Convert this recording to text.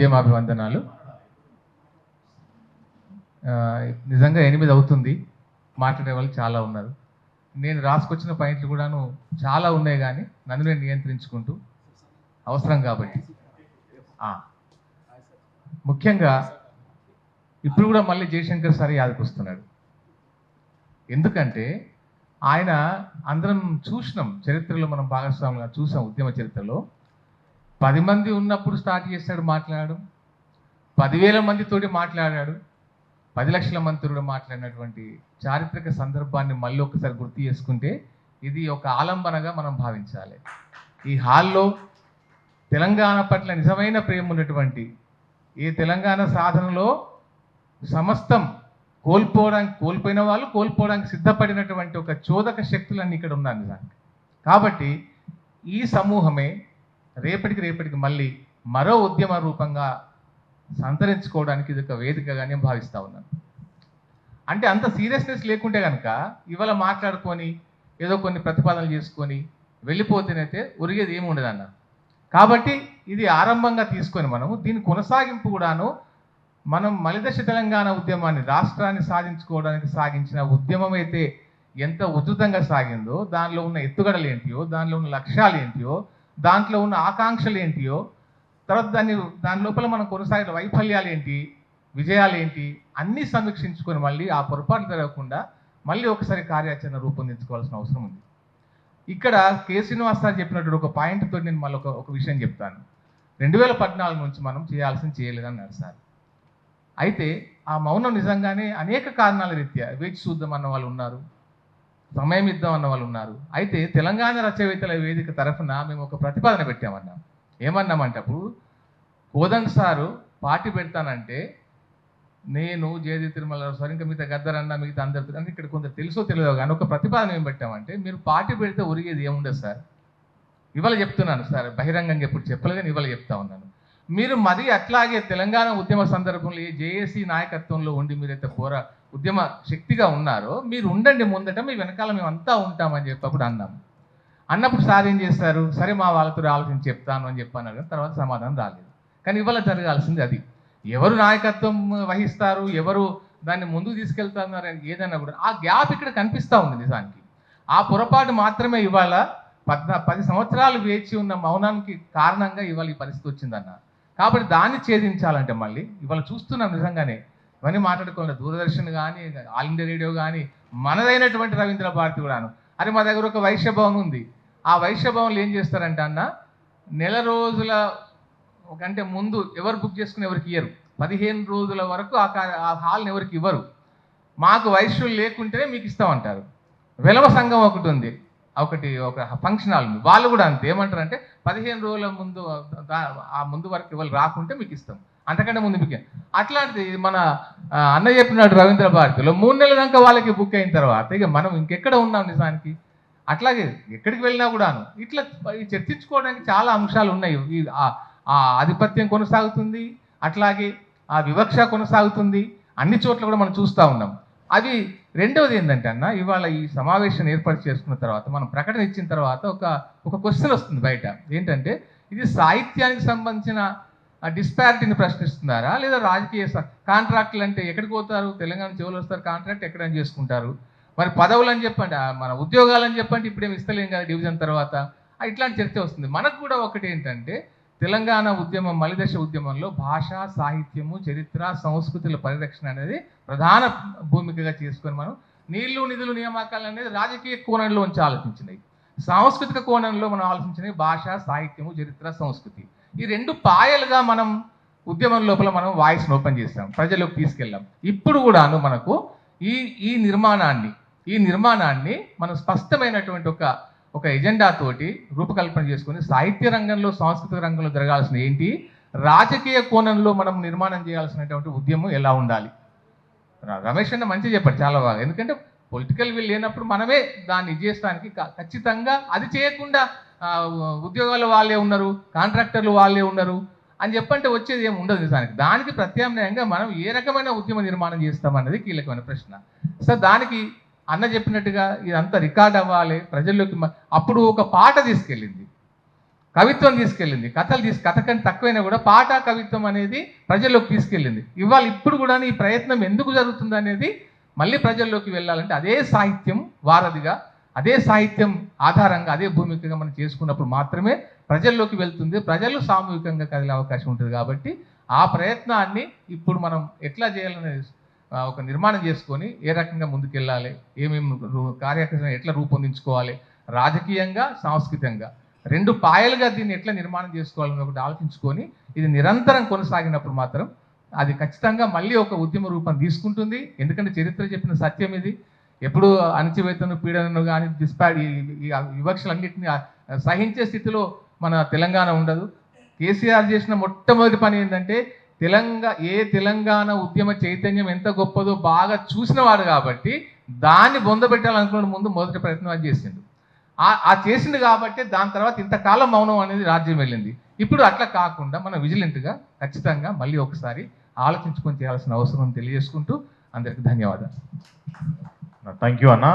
ఉద్యమాభివందనాలు. నిజంగా 8 అవుతుంది, మాట్లాడే వాళ్ళు చాలా ఉన్నారు. నేను రాసుకొచ్చిన పాయింట్లు కూడాను చాలా ఉన్నాయి, కానీ నన్ను నేను నియంత్రించుకుంటూ అవసరం కాబట్టి ముఖ్యంగా ఇప్పుడు కూడా మళ్ళీ జయశంకర్ సార్ యాదకొస్తున్నాడు. ఎందుకంటే ఆయన అందరం చూసినాం, చరిత్రలో మనం భాగస్వాములుగా చూసాం. ఉద్యమ చరిత్రలో 10 మంది ఉన్నప్పుడు స్టార్ట్ చేశాడు మాట్లాడడం, 10,000 మందితోటి మాట్లాడాడు, 10 లక్షల మందితో మాట్లాడినటువంటి చారిత్రక సందర్భాన్ని మళ్ళీ ఒకసారి గుర్తు చేసుకుంటే ఇది ఒక ఆలంబనగా మనం భావించాలి. ఈ హాల్లో తెలంగాణ పట్ల నిజమైన ప్రేమ ఉన్నటువంటి, ఈ తెలంగాణ సాధనలో సమస్తం కోల్పోయిన వాళ్ళు కోల్పోవడానికి సిద్ధపడినటువంటి ఒక చోదక శక్తులన్నీ ఇక్కడ ఉన్నారు నిజానికి. కాబట్టి ఈ సమూహమే రేపటికి మళ్ళీ మరో ఉద్యమ రూపంగా సంతరించుకోవడానికి ఇది ఒక వేదికగా నేను భావిస్తూ ఉన్నాను. అంటే అంత సీరియస్నెస్ లేకుంటే కనుక ఇవాళ మాట్లాడుకొని ఏదో కొన్ని ప్రతిపాదనలు చేసుకొని వెళ్ళిపోతేనైతే ఒరిగేది ఏమి ఉండదన్న. కాబట్టి ఇది ఆరంభంగా తీసుకొని మనము దీని కొనసాగింపు కూడాను మనం మలిదశ తెలంగాణ ఉద్యమాన్ని రాష్ట్రాన్ని సాధించుకోవడానికి సాగించిన ఉద్యమం అయితే ఎంత ఉధృతంగా సాగిందో, దానిలో ఉన్న ఎత్తుగడలు ఏంటియో, దానిలో ఉన్న లక్ష్యాలు ఏంటియో, దాంట్లో ఉన్న ఆకాంక్షలు ఏంటియో, తర్వాత దాని లోపల మనం కొనసాగిన వైఫల్యాలు ఏంటి, విజయాలు ఏంటి అన్నీ సమీక్షించుకొని మళ్ళీ ఆ పొరపాట్లు జరగకుండా మళ్ళీ ఒకసారి కార్యాచరణ రూపొందించుకోవాల్సిన అవసరం ఉంది. ఇక్కడ కె. శ్రీనివాస్ సార్ చెప్పినట్టు ఒక పాయింట్తో నేను మళ్ళీ ఒక విషయం చెప్తాను. 2014 నుంచి మనం చేయాల్సింది చేయలేదన్నారు సార్. అయితే ఆ మౌనం నిజంగానే అనేక కారణాల రీత్యా వేచి చూద్దాం అన్న వాళ్ళు ఉన్నారు, సమయం ఇద్దాం అన్న వాళ్ళు ఉన్నారు. అయితే తెలంగాణ రచయితల వేదిక తరఫున మేము ఒక ప్రతిపాదన పెట్టామన్నాం. ఏమన్నామంటే అప్పుడు కోదండ్ సారు పార్టీ పెడతానంటే నేను జయది తిరుమలరావు సార్ ఇంకా మిగతా గద్దరన్న మిగతా అందరితో అంటే ఇక్కడ కొందరు తెలుసో తెలియదో కానీ ఒక ప్రతిపాదన ఏం పెట్టామంటే మీరు పార్టీ పెడితే ఒరిగేది ఏముండదు సార్. ఇవాళ చెప్తున్నాను సార్, బహిరంగంగా ఎప్పుడు చెప్పలేదు కానీ ఇవాళ చెప్తా ఉన్నాను. మీరు మరీ అట్లాగే తెలంగాణ ఉద్యమ సందర్భంలో ఈ జేఏసీ నాయకత్వంలో ఉండి మీరైతే ఉద్యమ శక్తిగా ఉన్నారో మీరు ఉండండి, ముందట మీ వెనకాల మేము అంతా ఉంటామని చెప్పప్పుడు అన్నాము. అన్నప్పుడు సార్ ఏం చేస్తారు, సరే మా వాళ్ళతో ఆలోచించి చెప్తాను అని చెప్పన్నారు, కానీ తర్వాత సమాధానం రాలేదు. కానీ ఇవాళ జరగాల్సింది అది. ఎవరు నాయకత్వం వహిస్తారు, ఎవరు దాన్ని ముందుకు తీసుకెళ్తున్నారు ఏదైనా కూడా ఆ గ్యాప్ ఇక్కడ కనిపిస్తూ ఉంది నిజానికి. ఆ పొరపాటు మాత్రమే ఇవాళ 10 సంవత్సరాలు వేచి ఉన్న మౌనానికి కారణంగా ఇవాళ ఈ పరిస్థితి వచ్చిందన్న. కాబట్టి దాన్ని ఛేదించాలంటే మళ్ళీ ఇవాళ చూస్తున్నాం నిజంగానే ఇవన్నీ మాట్లాడుకోవాలి. దూరదర్శన్ కానీ, ఆల్ ఇండియా రేడియో కానీ, మనదైనటువంటి రవీంద్ర భారతి కూడాను. అరే మా దగ్గర ఒక వైశ్య భవన్ ఉంది, ఆ వైశ్య భవన్లు ఏం చేస్తారంటే అన్న, నెల రోజుల కంటే ముందు ఎవరు బుక్ చేసుకుని ఎవరికి ఇయ్యరు, 15 రోజుల వరకు ఆ హాల్ని ఎవరికి ఇవ్వరు. మాకు వైశ్యులు లేకుంటేనే మీకు ఇస్తామంటారు. వెలవ సంఘం ఒకటి ఉంది, ఒక ఫంక్షన్ హాల్ ఉంది, వాళ్ళు కూడా అంతే. ఏమంటారంటే 15 రోజుల ముందు ఆ ముందు వరకు ఎవరు రాకుంటే మీకు ఇస్తాం, అంతకంటే ముందు మీకు. అట్లాంటిది మన అన్న చెప్పినట్టు రవీంద్ర భారతిలో 3 నెలల దాకా వాళ్ళకి బుక్ అయిన తర్వాత ఇక మనం ఇంకెక్కడ ఉన్నాం నిజానికి. అట్లాగే ఎక్కడికి వెళ్ళినా కూడాను ఇట్లా చర్చించుకోవడానికి చాలా అంశాలు ఉన్నాయి. ఆ ఆధిపత్యం కొనసాగుతుంది, అట్లాగే ఆ వివక్ష కొనసాగుతుంది, అన్ని చోట్ల కూడా మనం చూస్తూ ఉన్నాం. అవి రెండవది ఏంటంటే అన్న, ఇవాళ ఈ సమావేశం ఏర్పాటు చేసుకున్న తర్వాత మనం ప్రకటన ఇచ్చిన తర్వాత ఒక క్వశ్చన్ వస్తుంది బయట. ఏంటంటే ఇది సాహిత్యానికి సంబంధించిన డిస్పారిటీని ప్రశ్నిస్తున్నారా లేదా రాజకీయ కాంట్రాక్టులు అంటే ఎక్కడికి పోతారు, తెలంగాణ చెవులు వస్తారు, కాంట్రాక్ట్ ఎక్కడని చేసుకుంటారు, మరి పదవులు అని చెప్పండి, మన ఉద్యోగాలు అని చెప్పండి, ఇప్పుడేమి ఇస్తలేం కదా డివిజన్ తర్వాత, ఇట్లాంటి చర్చ వస్తుంది. మనకు కూడా ఒకటి ఏంటంటే తెలంగాణ ఉద్యమం మలిదశ ఉద్యమంలో భాష, సాహిత్యము, చరిత్ర, సంస్కృతుల పరిరక్షణ అనేది ప్రధాన భూమికగా చేసుకొని మనం నీళ్లు నిధులు నియామకాలు అనేది రాజకీయ కోణంలో ఉంచి ఆలోచించినాయి. సాంస్కృతిక కోణంలో మనం ఆలోచించినవి భాష, సాహిత్యము, చరిత్ర, సంస్కృతి. ఈ 2 పాయలుగా మనం ఉద్యమం లోపల మనం వాయిస్ను ఓపెన్ చేస్తాం, ప్రజలకు తీసుకెళ్ళాం. ఇప్పుడు కూడాను మనకు ఈ నిర్మాణాన్ని మనం స్పష్టమైనటువంటి ఒక ఎజెండాతోటి రూపకల్పన చేసుకొని సాహిత్య రంగంలో, సాంస్కృతిక రంగంలో జరగాల్సిన ఏంటి, రాజకీయ కోణంలో మనం నిర్మాణం చేయాల్సినటువంటి ఉద్యమం ఎలా ఉండాలి. రమేష్ అన్న మంచిగా చెప్పాడు చాలా బాగా. ఎందుకంటే పొలిటికల్ విల్ లేనప్పుడు మనమే దాన్ని చేయడానికి ఖచ్చితంగా అది చేయకుండా ఉద్యోగాలు వాళ్ళే ఉన్నారు, కాంట్రాక్టర్లు వాళ్ళే ఉన్నారు అని చెప్పంటే వచ్చేది ఏమి ఉండదు నిజానికి. దానికి ప్రత్యామ్నాయంగా మనం ఏ రకమైన ఉద్యమ నిర్మాణం చేస్తామన్నది కీలకమైన ప్రశ్న. సో దానికి అన్న చెప్పినట్టుగా ఇదంతా రికార్డ్ అవ్వాలి ప్రజల్లోకి. అప్పుడు ఒక పాట తీసుకెళ్ళింది, కవిత్వం తీసుకెళ్ళింది, కథ కంటే తక్కువైనా కూడా పాట కవిత్వం అనేది ప్రజల్లోకి తీసుకెళ్ళింది. ఇప్పుడు కూడా ఈ ప్రయత్నం ఎందుకు జరుగుతుంది అనేది మళ్ళీ ప్రజల్లోకి వెళ్ళాలంటే అదే సాహిత్యం వారధిగా, అదే సాహిత్యం ఆధారంగా, అదే భూమికగా మనం చేసుకున్నప్పుడు మాత్రమే ప్రజల్లోకి వెళ్తుంది, ప్రజలు సామూహికంగా కదిలే అవకాశం ఉంటుంది. కాబట్టి ఆ ప్రయత్నాన్ని ఇప్పుడు మనం ఎట్లా చేయాలనే ఒక నిర్మాణం చేసుకొని ఏ రకంగా ముందుకెళ్ళాలి, ఏమేమి కార్యాచరణ ఎట్లా రూపొందించుకోవాలి, రాజకీయంగా సాంస్కృతికంగా రెండు పాయలుగా దీన్ని ఎట్లా నిర్మాణం చేసుకోవాలని ఒకటి ఆలోచించుకొని ఇది నిరంతరం కొనసాగినప్పుడు మాత్రం అది ఖచ్చితంగా మళ్ళీ ఒక ఉద్యమ రూపం తీసుకుంటుంది. ఎందుకంటే చరిత్ర చెప్పిన సత్యం ఇది. ఎప్పుడు అణచివేతను, పీడనను కానీ ఈ వివక్షలన్నింటినీ సహించే స్థితిలో మన తెలంగాణ ఉండదు. కేసీఆర్ చేసిన మొట్టమొదటి పని ఏంటంటే తెలంగాణ ఉద్యమ చైతన్యం ఎంత గొప్పదో బాగా చూసినవాడు కాబట్టి దాన్ని బొందబెట్టాలనుకున్న ముందు మొదటి ప్రయత్నం అది చేసిండు. చేసిండు కాబట్టి దాని తర్వాత ఇంతకాలం మౌనం అనేది రాజ్యం వెళ్ళింది. ఇప్పుడు అట్లా కాకుండా మనం విజిలెంట్గా ఖచ్చితంగా మళ్ళీ ఒకసారి ఆలోచించుకొని చేయాల్సిన అవసరం తెలియజేసుకుంటూ అందరికీ ధన్యవాదాలు. థ్యాంక్ యూ అన్న.